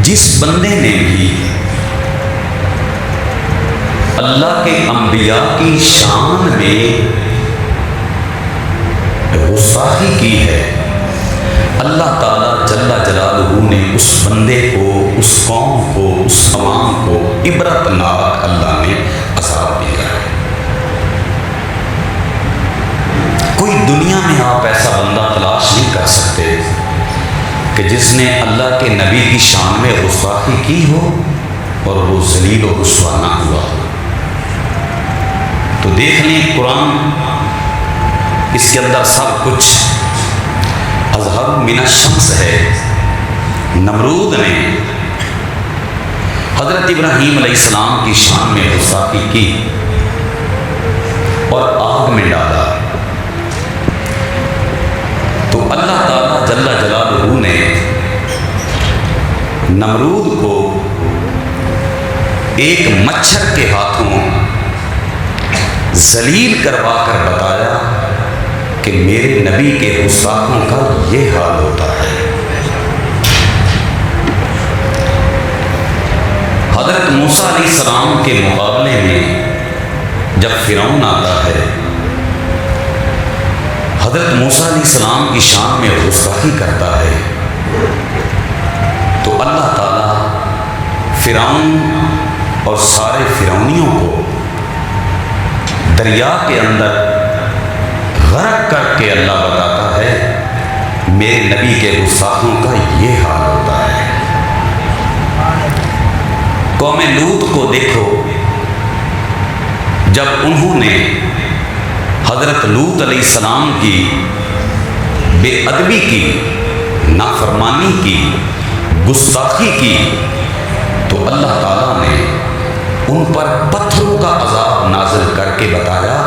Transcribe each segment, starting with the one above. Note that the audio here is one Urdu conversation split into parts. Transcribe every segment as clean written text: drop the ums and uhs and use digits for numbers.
جس بندے نے بھی اللہ کے انبیاء کی شان میں گستاخی کی ہے، اللہ تعالیٰ جل جلالہ نے اس بندے کو، اس قوم کو، اس عوام کو عبرتناک اللہ نے عذاب دیا ہے۔ کوئی دنیا میں آپ ایسا بندہ تلاش نہیں کر سکتے کہ جس نے اللہ کے نبی کی شان میں گستاخی کی ہو اور وہ ذلیل و رسوا نہ ہوا ہو۔ تو دیکھ لیں قرآن، اس کے اندر سب کچھ اظہر من الشمس ہے۔ نمرود نے حضرت ابراہیم علیہ السلام کی شان میں گستاخی کی اور آگ میں ڈالا، تو اللہ تعالیٰ جل جلالہ نے نمرود کو ایک مچھر کے ہاتھوں ذلیل کروا کر بتایا کہ میرے نبی کے گستاخوں کا یہ حال ہوتا ہے۔ حضرت موسیٰ علیہ السلام کے مقابلے میں جب فرعون آتا ہے، حضرت موسیٰ علیہ السلام کی شان میں گستاخی کرتا ہے، تو اللہ تعالیٰ فرعون اور سارے فرعونیوں کو دریا کے اندر غرق کر کے اللہ بتاتا ہے میرے نبی کے گستاخوں کا یہ حال ہوتا ہے۔ قوم لوط کو دیکھو، جب انہوں نے حضرت لوط علیہ السلام کی بے ادبی کی، نافرمانی کی، گستاخی کی، تو اللہ تعالیٰ نے ان پر پتھروں کا عذاب نازل کر کے بتایا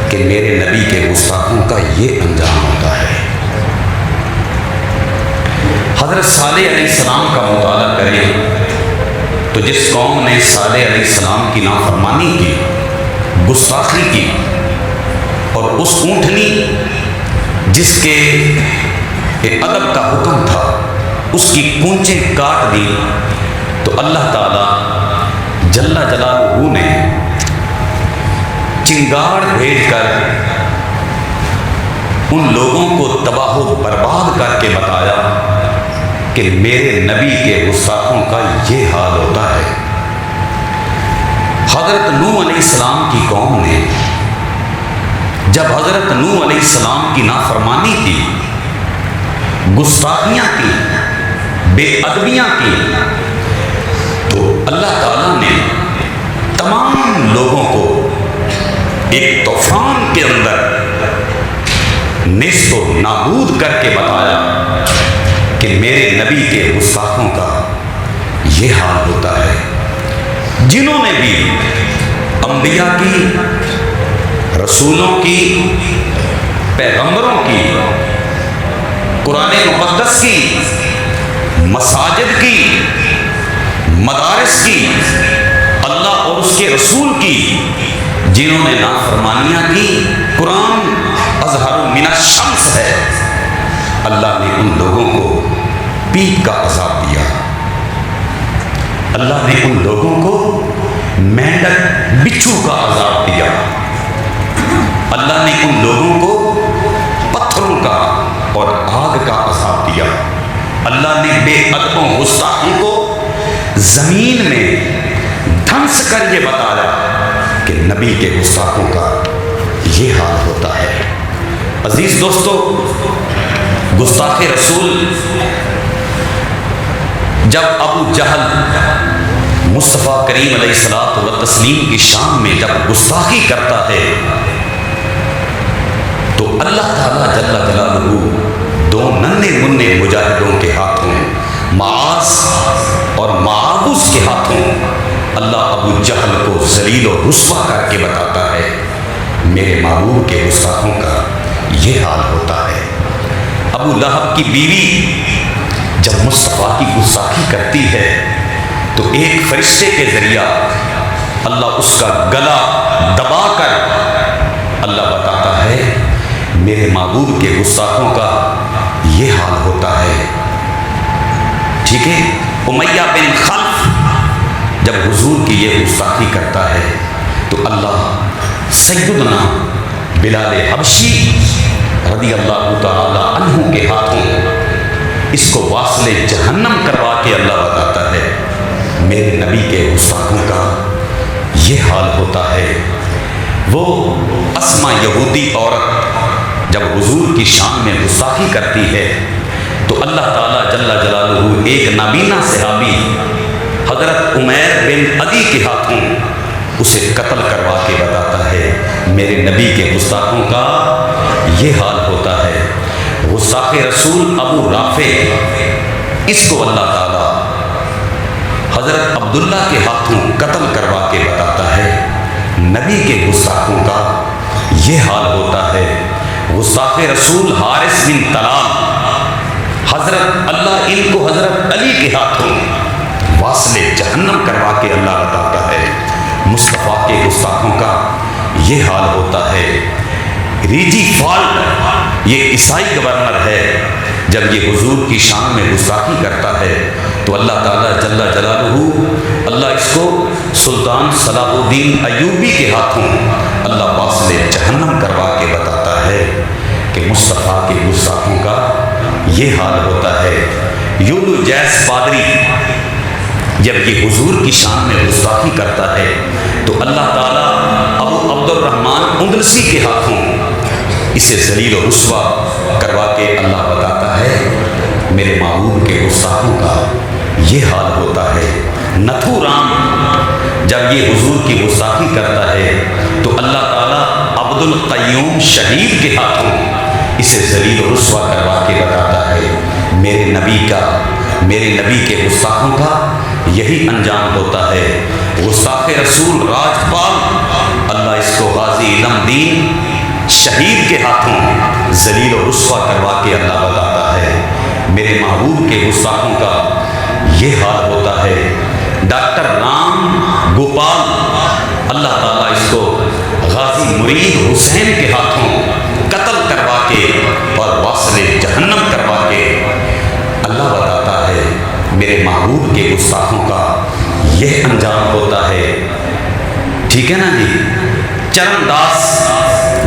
کہ میرے نبی کے گستاخوں کا یہ انجام ہوتا ہے۔ حضرت صالح علیہ السلام کا مطالعہ کریں تو جس قوم نے صالح علیہ السلام کی نافرمانی کی، گستاخی کی، اور اس اونٹنی جس کے ادب کا حکم تھا اس کی پونچیں کاٹ دی، تو اللہ تعالیٰ جل جلالہ نے چنگاڑ بھیج کر ان لوگوں کو تباہ و برباد کر کے بتایا کہ میرے نبی کے گستاخوں کا یہ حال ہوتا ہے۔ حضرت نوح علیہ السلام کی قوم نے جب حضرت نوح علیہ السلام کی نافرمانی کی، گستاخیاں کی، بے ادبیاں کی، تو اللہ تعالیٰ نے تمام لوگوں کو ایک طوفان کے اندر نیست و نابود کر کے بتایا کہ میرے نبی کے گستاخوں کا یہ حال ہوتا ہے۔ جنہوں نے بھی انبیاء کی، رسولوں کی، پیغمبروں کی، قرآن مقدس کی، مساجد کی، مدارس کی، اللہ اور اس کے رسول کی، جنہوں نے نافرمانیاں کی، قرآن اظہر من الشمس ہے، اللہ نے ان لوگوں کو پیپ کا عذاب دیا۔ اللہ نے ان لوگوں کو مینڈک بچھو کا عذاب دیا۔ اللہ نے ان لوگوں کو پتھروں کا اور آگ کا عذاب دیا۔ اللہ نے بے ادبوں گستاخوں کو زمین میں دھنس کر یہ بتایا کہ نبی کے گستاخوں کا یہ حال ہوتا ہے۔ عزیز دوستو، گستاخ رسول جب ابو جہل مصطفیٰ کریم علیہ الصلوۃ والتسلیم کی شان میں جب گستاخی کرتا ہے، تو اللہ تعالیٰ جل جلالہ دو ننھے منھے مجاہدوں کے ہاتھوں، معاذ اور معاوض کے ہاتھوں، اللہ ابو جہل کو ذلیل و رسوا کر کے بتاتا ہے میرے محبوب کے گستاخوں کا یہ حال ہوتا ہے۔ ابو لہب کی بیوی جب مصطفیٰ کی گستاخی کرتی ہے تو ایک فرشتے کے ذریعہ اللہ اس کا گلا دبا کر اللہ بتاتا ہے میرے محبوب کے گستاخوں کا یہ حال ہوتا ہے۔ ٹھیک ہے، امیہ بن خلف جب حضور کی یہ گستاخی کرتا ہے تو اللہ سیدنا بلال حبشی رضی اللہ تعالی عنہ کے ہاتھوں اس کو واصل جہنم کروا کے اللہ بتاتا ہے میرے نبی کے گستاخوں کا یہ حال ہوتا ہے۔ وہ اسما یہودی عورت جب حضور کی شان میں گستاخی کرتی ہے تو اللہ تعالیٰ جل جلالہ ایک نابینا صحابی حضرت عمیر بن عدی کے ہاتھوں اسے قتل کروا کے بتاتا ہے میرے نبی کے گستاخوں کا یہ حال ہوتا ہے۔ گستاخ رسول ابو رافع اس کو اللہ تعالیٰ حضرت عبداللہ کے ہاتھوں قتل کروا کے بتاتا ہے نبی کے گستاخوں کا یہ حال ہوتا ہے۔ گستاخ رسول حارث بن طلال حضرت اللہ ان کو حضرت علی کے ہاتھوں واصل جہنم کروا کے اللہ بتاتا ہے۔ مصطفیٰ کے گستاخوں کا یہ حال ہوتا ہے۔ ریجی فالٹ یہ عیسائی گورنر ہے جب یہ حضور کی شان میں گستاخی کرتا ہے تو اللہ تعالیٰ جل جلالہ اللہ اس کو سلطان صلاح الدین ایوبی کے ہاتھوں اللہ واصل جہنم کروا کے بتاتا ہے کہ مصطفیٰ کے گستاخوں کا یہ حال ہوتا ہے۔ یولو جیس پادری جب یہ حضور کی شان میں گستاخی کرتا ہے تو اللہ تعالیٰ ابو عبد الرحمن اندلسی کے ہاتھوں اسے ذلیل و رسوا کروا کے اللہ بتاتا ہے میرے محبوب کے گستاخوں کا یہ حال ہوتا ہے۔ نتھو رام جب یہ حضور کی گستاخی کرتا ہے تو اللہ تعالیٰ عبد القیوم شہید کے ہاتھوں اسے ذلیل و رسوا کروا کے بتاتا ہے میرے نبی کے گستاخوں کا یہی انجام ہوتا ہے۔ گستاخ رسول راجپال اللہ اس کو غازی علم دین شہید کے ہاتھوں ذلیل و رسوا کروا کے اللہ بتاتا ہے میرے محبوب کے گستاخوں کا یہ حال ہوتا ہے۔ ڈاکٹر رام گوپال اللہ تعالیٰ اس کو غازی مرید حسین کے ہاتھوں قتل کروا کے اور واصل جہنم کروا کے اللہ بتاتا ہے میرے محبوب کے گستاخوں کا یہ انجام ہوتا ہے۔ ٹھیک ہے نا جی۔ چرن داس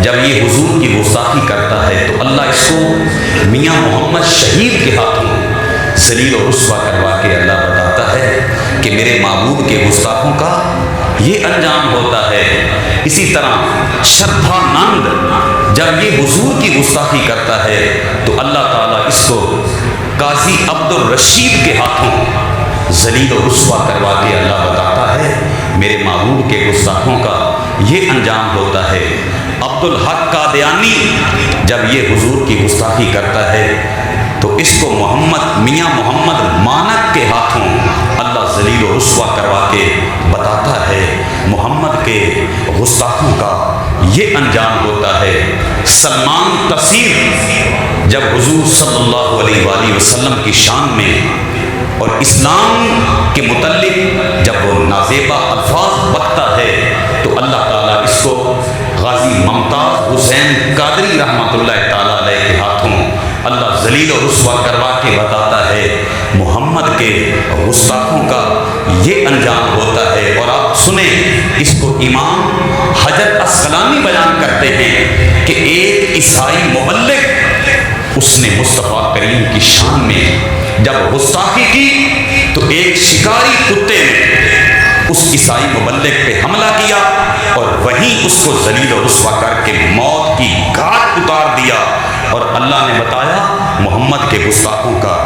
جب یہ حضور کی گستاخی کرتا ہے تو اللہ اس کو میاں محمد شہید کے ہاتھوں ذلیل و رسوا کروا کے اللہ بتاتا ہے کہ میرے محبوب کے گستاخوں کا یہ انجام ہوتا ہے۔ اسی طرح شردھا نند جب یہ حضور کی گستاخی کرتا ہے تو اللہ تعالیٰ اس کو قاضی عبد الرشید کے ہاتھوں ذلیل و رسوا کروا کے اللہ بتاتا ہے میرے محبوب کے گستاخوں کا یہ انجام ہوتا ہے۔ عبد الحق قادیانی جب یہ حضور کی گستاخی کرتا ہے تو اس کو میاں محمد مانک کے ہاتھوں اللہ ذلیل و رسوا کروا کے بتاتا ہے محمد کے گستاخوں کا یہ انجام ہوتا ہے۔ سلمان تفسیر جب حضور صلی اللہ علیہ وآلہ وسلم کی شان میں اور اسلام کے متعلق جب وہ نازیبہ الفاظ بکتا ہے تو اللہ تعالیٰ اس کو غازی ممتاز حسین قادری رحمۃ اللہ تعالیٰ علیہ کے ہاتھوں اللہ ذلیل و رسوا کروا کے بتاتا ہے محمد کے گستاخوں کا یہ انجام ہوتا ہے۔ اور آپ سنیں اس کو امام حجر اسقلانی بیان کرتے ہیں کہ ایک عیسائی مبلغ اس نے مصطفیٰ کریم کی شان میں جب گستاخی کی تو ایک شکاری کتے نے اس عیسائی مبلغ پہ حملہ کیا اور وہیں اس کو ذلیل و رسوا کر کے موت کی گھاٹ اتار دیا اور اللہ نے بتایا محمد کے گستاخوں کا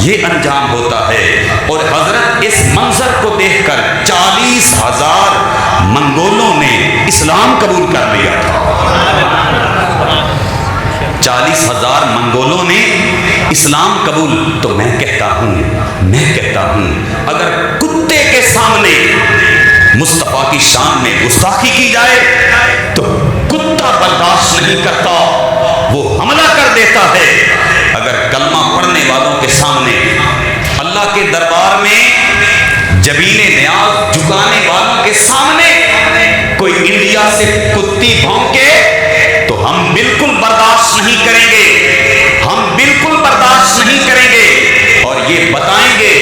یہ انجام ہوتا ہے۔ اور حضرت اس منظر کو دیکھ کر 40,000 منگولوں نے اسلام قبول کر لیا تھا۔ 40,000 منگولوں نے اسلام قبول۔ تو میں کہتا ہوں اگر کتے کے سامنے مصطفیٰ کی شان میں گستاخی کی جائے تو کتا برداشت نہیں کرتا، وہ حملہ کر دیتا ہے۔ اگر کلمہ پڑھنے والوں کے سامنے اللہ کے دربار میں جبین نیاز جھکانے والوں کے سامنے کوئی انڈیا سے کتی بھونکے تو ہم بالکل برداشت نہیں کریں گے، اور یہ بتائیں گے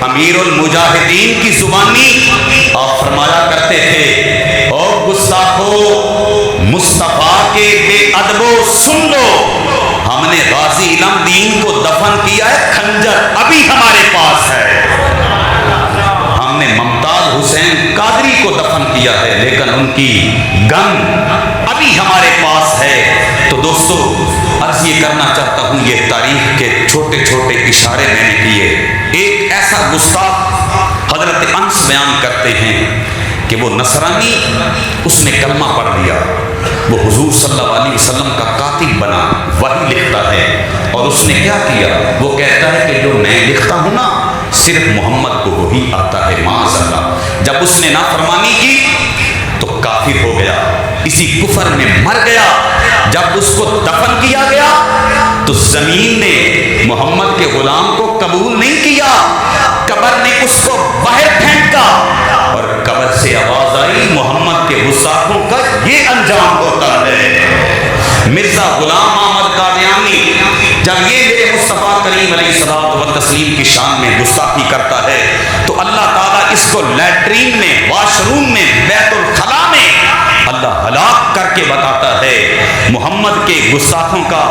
امیر المجاہدین کی زبانی آپ فرمایا کرتے تھے، او گستاخو مصطفیٰ کے بے ادبو سن لو، ہم نے غازی علم دین کو دفن کیا ہے، خنجر ابھی ہمارے پاس ہے۔ ہم نے ممتاز حسین قادری کو دفن کیا ہے، لیکن ان کی گن ابھی ہمارے پاس ہے۔ تو دوستو عرض یہ کرنا چاہتا ہوں، یہ تاریخ کے چھوٹے چھوٹے اشارے میں نے کیے۔ ایک ایسا گستاخ حضرت انس بیان کرتے ہیں کہ وہ نصرانی، اس نے کلمہ پڑھ لیا، وہ حضور صلی اللہ علیہ وسلم کا کاتب بنا، وحی لکھتا ہے، اور اس نے کیا کیا؟ وہ کہتا ہے کہ جو میں لکھتا ہوں نا صرف محمد کو وہی آتا ہے، معاذ اللہ۔ جب اس نے نافرمانی کی تو کافر ہو گیا، اسی کفر میں مر گیا۔ جب اس کو دفن کیا گیا تو زمین نے محمد کے غلام کو قبول نہیں کیا، قبر نے اس کو باہر پھینکا، اور قبر سے آواز آئی محمد کے گستاخوں کا یہ انجام ہوتا ہے۔ مرزا غلام احمد قادیانی جب یہ میرے مصطفیٰ کریم علیہ الصلوۃ والتسلیم کی شان میں گستاخی کرتا ہے تو اللہ تعالیٰ اس کو لیٹرین میں، واش روم میں، بیت الخلاء میں اللہ ہلاک کر کے بتاتا ہے محمد کے گستاخوں کا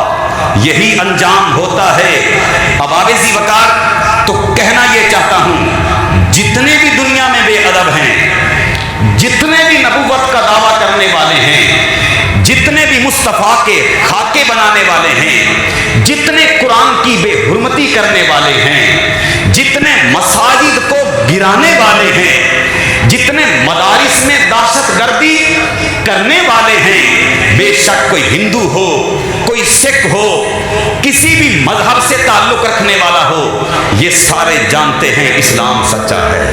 یہی انجام ہوتا ہے۔ اب آویزی وقار تو کہنا یہ چاہتا ہوں، جتنے بھی دنیا میں بے ادب ہیں، جتنے بھی نبوت کا دعویٰ کرنے والے ہیں، جتنے بھی مصطفیٰ کے خاکے بنانے والے ہیں، جتنے قرآن کی بے حرمتی کرنے والے ہیں، جتنے مساجد کو گرانے والے ہیں، جتنے مدارس میں دہشت گردی کرنے والے ہیں، بے شک کوئی ہندو ہو، کوئی سکھ ہو، کسی بھی مذہب سے تعلق رکھنے والا ہو، یہ سارے جانتے ہیں اسلام سچا ہے،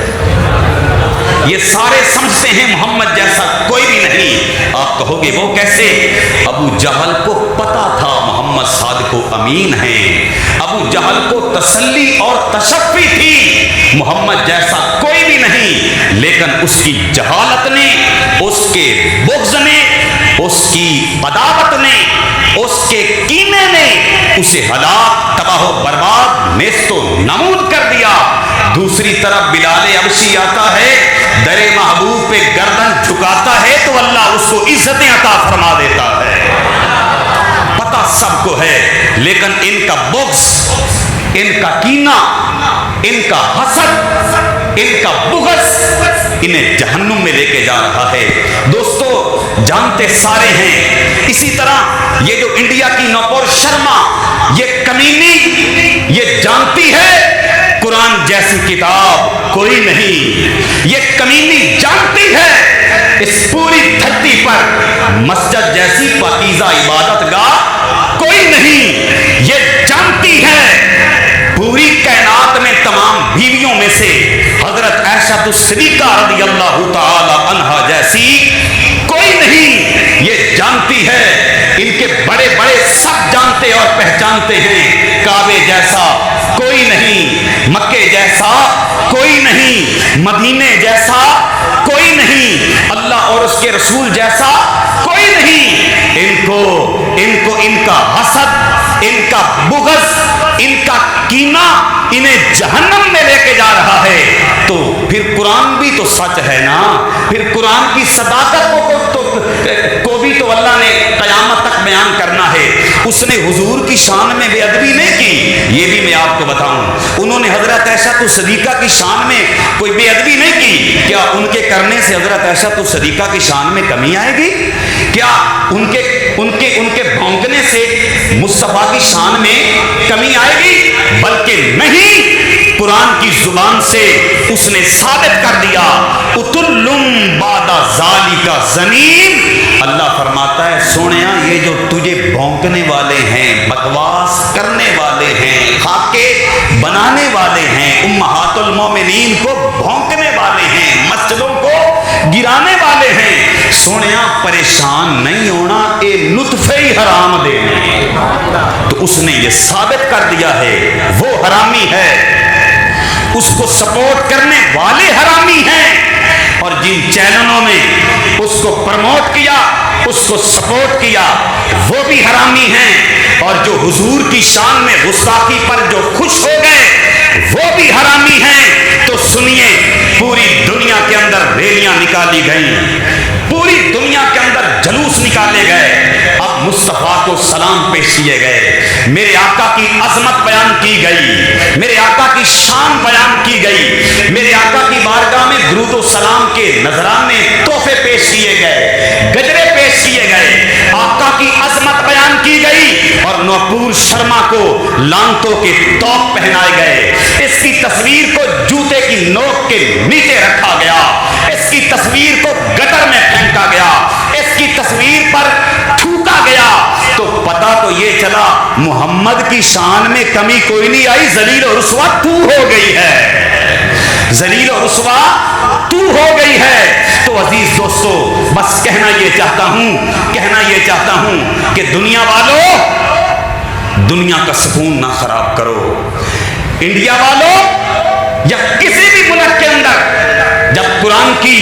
یہ سارے سمجھتے ہیں محمد جیسا کوئی بھی نہیں۔ آپ کہو گے وہ کیسے؟ ابو جہل کو پتا تھا محمد صادق و امین ہیں، ابو جہل کو تسلی اور تشفی تھی محمد جیسا کوئی بھی نہیں، لیکن اس کی جہالت نے، اس کے بغض نے، اس کی عداوت نے، اس کے کینے نے اسے ہلاک، تباہ و برباد، نیست و نابود کر دیا۔ دوسری طرف بلال حبشی آتا ہے، در محبوب پہ گردن جھکاتا ہے تو اللہ اس کو عزتیں عطا فرما دیتا ہے۔ پتہ سب کو ہے، لیکن ان کا بغض، ان کا کینہ، ان کا حسد، ان کا بغض انہیں جہنم میں لے کے جا رہا ہے۔ دوستو جانتے سارے ہیں، اسی طرح یہ جو انڈیا کی نوپور شرما، یہ کمینی، یہ جانتی ہے قرآن جیسی کتاب کوئی نہیں، یہ کمینی جانتی ہے اس پوری دھرتی پر مسجد جیسی پاکیزہ عبادت گاہ کوئی نہیں، یہ جانتی ہے پوری کائنات میں تمام بیویوں میں سے حضرت عائشہ الصدیقہ رضی اللہ تعالی عنہا جیسی کوئی نہیں، یہ جانتی ہے، ان کے بڑے بڑے سب جانتے اور پہچانتے ہیں، کعبے جیسا کوئی نہیں، مکے جیسا کوئی نہیں، مدینے جیسا کوئی نہیں، اللہ اور اس کے رسول جیسا کوئی نہیں۔ ان کا حسد، ان کا بغض، ان کا کینہ انہیں جہنم میں لے کے جا رہا ہے۔ تو پھر قرآن بھی تو سچ ہے نا، پھر قرآن کی صداقت کو بھی تو اللہ نے قیامت تک بیان کرنا ہے۔ اس نے حضور کی شان میں بے ادبی نہیں کی، یہ بھی میں آپ کو بتاؤں، انہوں نے حضرت عائشہ الصدیقہ کی شان میں کوئی بے ادبی نہیں کی، کیا ان کے کرنے سے حضرت عائشہ الصدیقہ کی شان میں کمی آئے گی؟ کیا ان کے بھونکنے سے مصطفیٰ کی شان میں کمی آئے گی؟ بلکہ نہیں، قرآن کی زبان سے اس نے ثابت کر دیا، اتلم بعد ذالک زنیم۔ اللہ فرماتا ہے سونیا، یہ جو تجھے بھونکنے والے ہیں، بکواس کرنے والے ہیں، خاکے بنانے والے ہیں، امہات المومنین کو بھونکنے والے ہیں، مسجدوں کو گرانے والے ہیں، سونیا پریشان نہیں ہونا، اے نطفے ہی حرام دینے۔ تو اس نے یہ ثابت کر دیا ہے وہ حرامی ہے، اس کو سپورٹ کرنے والے حرامی ہیں، اور جن چینلوں نے اس کو پروموٹ کیا، اس کو سپورٹ کیا، وہ بھی حرامی ہیں، اور جو حضور کی شان میں گستاخی پر جو خوش ہو گئے وہ بھی حرامی ہیں۔ ریلیاں نکالی گئیں، پوری دنیا کے اندر جلوس نکالے گئے، اب مصطفیٰ کو سلام پیش کیے گئے، میرے آقا کی عظمت بیان کی گئی، میرے آقا کی شان بیان کی گئی، میرے آقا کی بارگاہ میں درود و سلام کے نذرانے تحفے پیش کیے گئے، گجرے پیش کیے گئے، آقا کی عظمت بیان کی گئی، اور نوپور شرما کو لانتوں کے توق پہنائے گئے، اس کی تصویر کو جوتے کی نوک کے نیچے رکھا گیا، اس کی تصویر کو گٹر میں پھینکا گیا، اس کی تصویر پر تھوکا گیا، تو پتہ تو یہ چلا محمد کی شان میں کمی کوئی نہیں آئی، ذلیل و رسوا تو ہو گئی ہے، ذلیل و رسوا تو ہو گئی ہے۔ تو عزیز دوستو، بس کہنا یہ چاہتا ہوں کہ دنیا والوں، دنیا کا سکون نہ خراب کرو، انڈیا والوں یا کسی بھی ملک کے اندر جب قرآن کی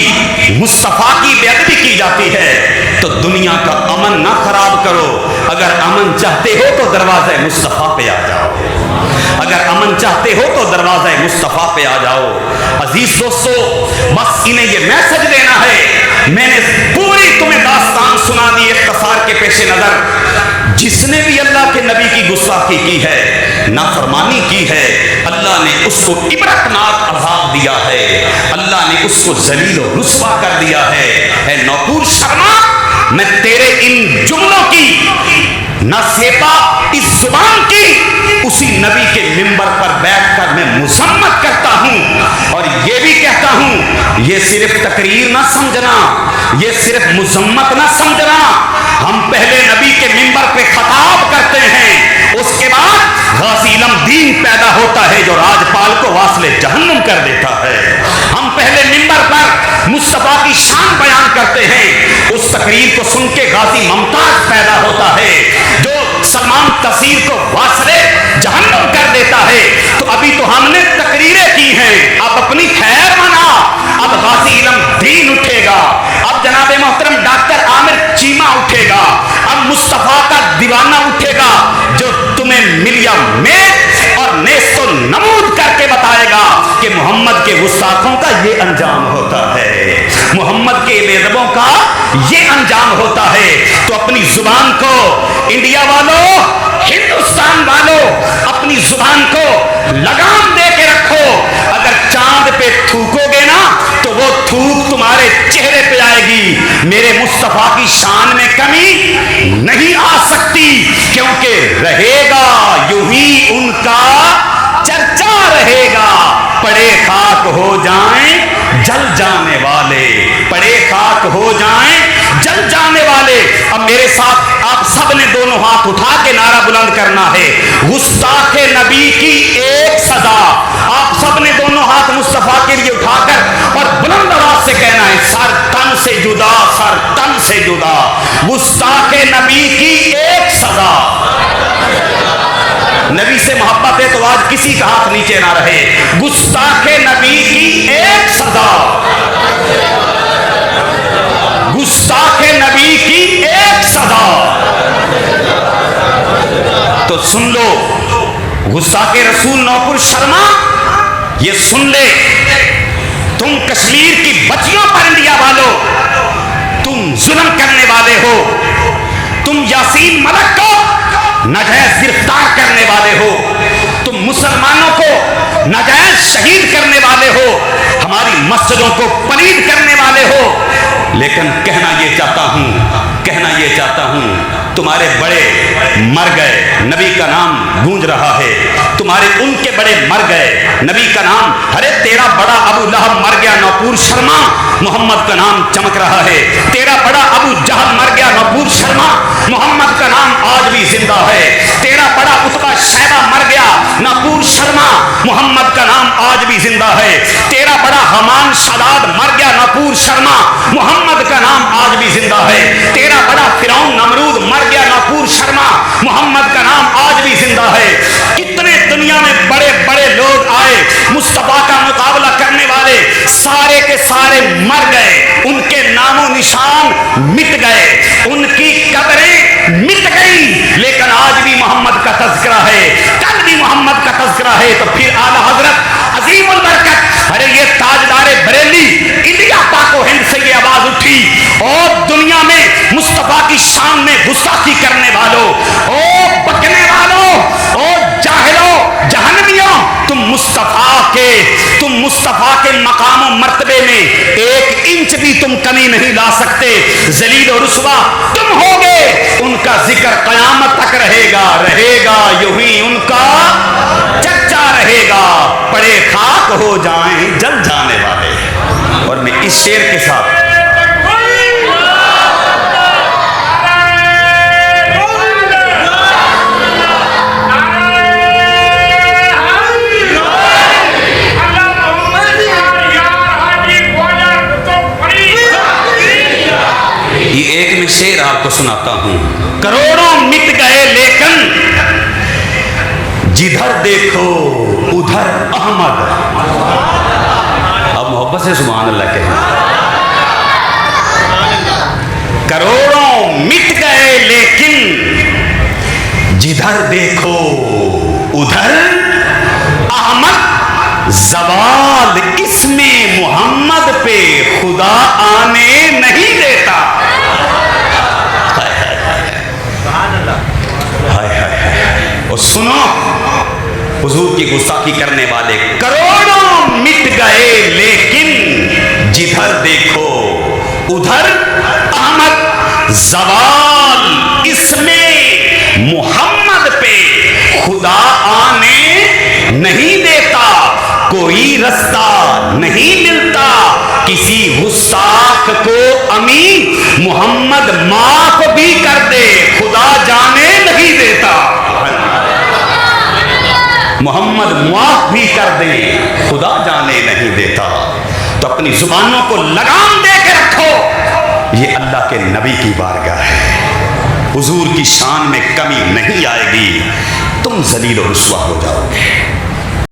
مصطفیٰ کی بے ادبی کی جاتی ہے تو دنیا کا امن نہ خراب کرو، اگر امن چاہتے ہو تو دروازہ مصطفیٰ پہ آ جاؤ، اگر امن چاہتے ہو تو دروازہ مصطفیٰ پہ آ جاؤ۔ عزیز دوستو، بس انہیں یہ میسج دینا ہے، میں نے پوری تمہیں داستان سنا دی اختصار کے پیش نظر، جس نے بھی اللہ کے نبی کی گستاخی کی ہے، نافرمانی کی ہے، اللہ نے اس کو عبرتناک عذاب دیا ہے، اللہ نے اس کو ذلیل و رسوا کر دیا ہے۔ اے نوپور شرما، میں تیرے ان جملوں کی نہ سیپا اس زبان کی اسی نبی کے منبر پر بیٹھ کر میں مذمت کرتا ہوں، اور یہ بھی کہتا ہوں یہ صرف تقریر نہ سمجھنا، یہ صرف مذمت نہ سمجھنا، ہم پہلے نبی کے منبر پہ خطاب کرتے ہیں، اس کے بعد غازی علم دین پیدا ہوتا ہے جو راجپال کو واصل جہنم کر دیتا ہے، ہم پہلے منبر پر مصطفیٰ کی شان بیان کرتے ہیں، اس تقریر کو سن کے غازی ممتاز پیدا ہوتا ہے جو سلمان تصیر کو واصل جہنم کر دیتا ہے۔ تو ابھی تو ہم نے تقریریں کی ہیں، اب اپنی خیر منا، اب غازی علم دین اٹھے گا، اب جناب محترم ڈاکٹر عامر چیمہ اٹھے گا، اب مصطفیٰ کا دیوانہ اٹھے گا جو تمہیں ملیا میٹ اور نیست و نمود کر کے بتائے گا کہ محمد کے گستاخوں کا یہ انجام ہوتا ہے، محمد کے بے ادبوں کا یہ انجام ہوتا ہے۔ تو اپنی زبان کو، انڈیا والوں، ہندوستان والوں، اپنی زبان کو لگام دے کے رکھو، اگر چاند پہ تھوکو گے نا تو وہ تھوک تمہارے چہرے پہ آئے گی، میرے مصطفیٰ کی شان میں کمی نہیں آ سکتی، کیونکہ رہے گا یوں ہی ان کا چرچا رہے گا، پڑے خاک ہو جائیں جل جانے والے، پڑے خاک ہو جائیں جل جانے والے۔ اب میرے ساتھ آپ سب نے دونوں ہاتھ اٹھا کے نعرہ بلند کرنا ہے، گستاخ نبی کی ایک سزا، آپ سب نے دونوں ہاتھ مصطفیٰ کے لیے اٹھا کر اور بلند آواز سے کہنا ہے، سر تن سے جدا، سر تن سے جدا، گستاخ نبی کی ایک سزا۔ نبی سے محبت ہے تو آج کسی کا ہاتھ نیچے نہ رہے، گستاخ نبی کی ایک سزا، گستاخ نبی کی ایک سزا۔ تو سن لو گستاخ رسول نوپور شرما، یہ سن لے، تم کشمیر کی بچیوں پر انڈیا والوں تم ظلم کرنے والے ہو، تم یاسین ملک کو ناجائز گرفتار کرنے والے ہو، تم مسلمانوں کو ناجائز شہید کرنے والے ہو، ہماری مسجدوں کو پلید کرنے والے ہو، لیکن کہنا یہ چاہتا ہوں تمہارے بڑے مر گئے، نبی کا نام گونج رہا ہے، تمہارے ان کے بڑے مر گئے، نبی کا نام، ارے تیرا بڑا ابو لہب مر گیا نوپور شرما، محمد کا نام چمک رہا ہے، تیرا بڑا ابو جہل مر گیا نوپور شرما، محمد کا نام آج بھی زندہ ہے، تیرا بڑا عتبہ شیبہ مر گیا نوپور شرما، محمد کا نام آج بھی زندہ ہے، تیرا بڑا حمان شداد مر گیا نوپور شرما، محمد کا نام آج بھی زندہ ہے، تیرا بڑا فرعون نمرود مر گیا نوپور شرما، محمد کا نام آج بھی زندہ ہے۔ کتنے دنیا میں بڑے بڑے لوگ آئے مصطفیٰ کا مقابلہ کرنے والے، سارے کے سارے مر گئے، ان کے نام و نشان مٹ گئے، ان کی قبریں مٹ گئی، لیکن آج بھی محمد کا تذکرہ ہے، کل بھی محمد کا تذکرہ ہے۔ تو پھر اعلیٰ حضرت عظیم البرکت، ارے یہ تاجدار بریلی انڈیا پاک گستاخی کرنے والوں، او بکنے والوں، او جاہلوں، جہنمیوں، تم مصطفیٰ کے مقام و مرتبے میں 1 انچ بھی تم کمی نہیں لا سکتے، ذلیل و رسوا تم ہوگے، ان کا ذکر قیامت تک رہے گا یوں ہی ان کا چرچا رہے گا، پڑے خاک ہو جائیں جل جانے والے۔ اور میں اس شعر کے ساتھ ایک میں شعر آپ کو سناتا ہوں۔ کروڑوں مٹ گئے لیکن جدھر دیکھو ادھر احمد۔ اب محبت سے سبحان اللہ کہنا۔ کروڑوں مٹ گئے لیکن جدھر دیکھو ادھر احمد، زوال اس میں محمد پہ خدا آنے نہیں دیتا۔ اور سنو حضور کی گستاخی کرنے والے، کروڑوں مٹ گئے لیکن جدھر دیکھو ادھر احمد، زوال اس میں محمد پہ خدا آنے نہیں دیتا، کوئی رستہ نہیں ملتا کسی گستاخ کو امین، محمد معاف بھی کر دے خدا جانے نہیں دیتا، محمد معاف بھی کر دے خدا جانے نہیں دیتا۔ تو اپنی زبانوں کو لگام دے کے رکھو، یہ اللہ کے نبی کی بارگاہ ہے، حضور کی شان میں کمی نہیں آئے گی، تم ذلیل و رسوا ہو جاؤ گے۔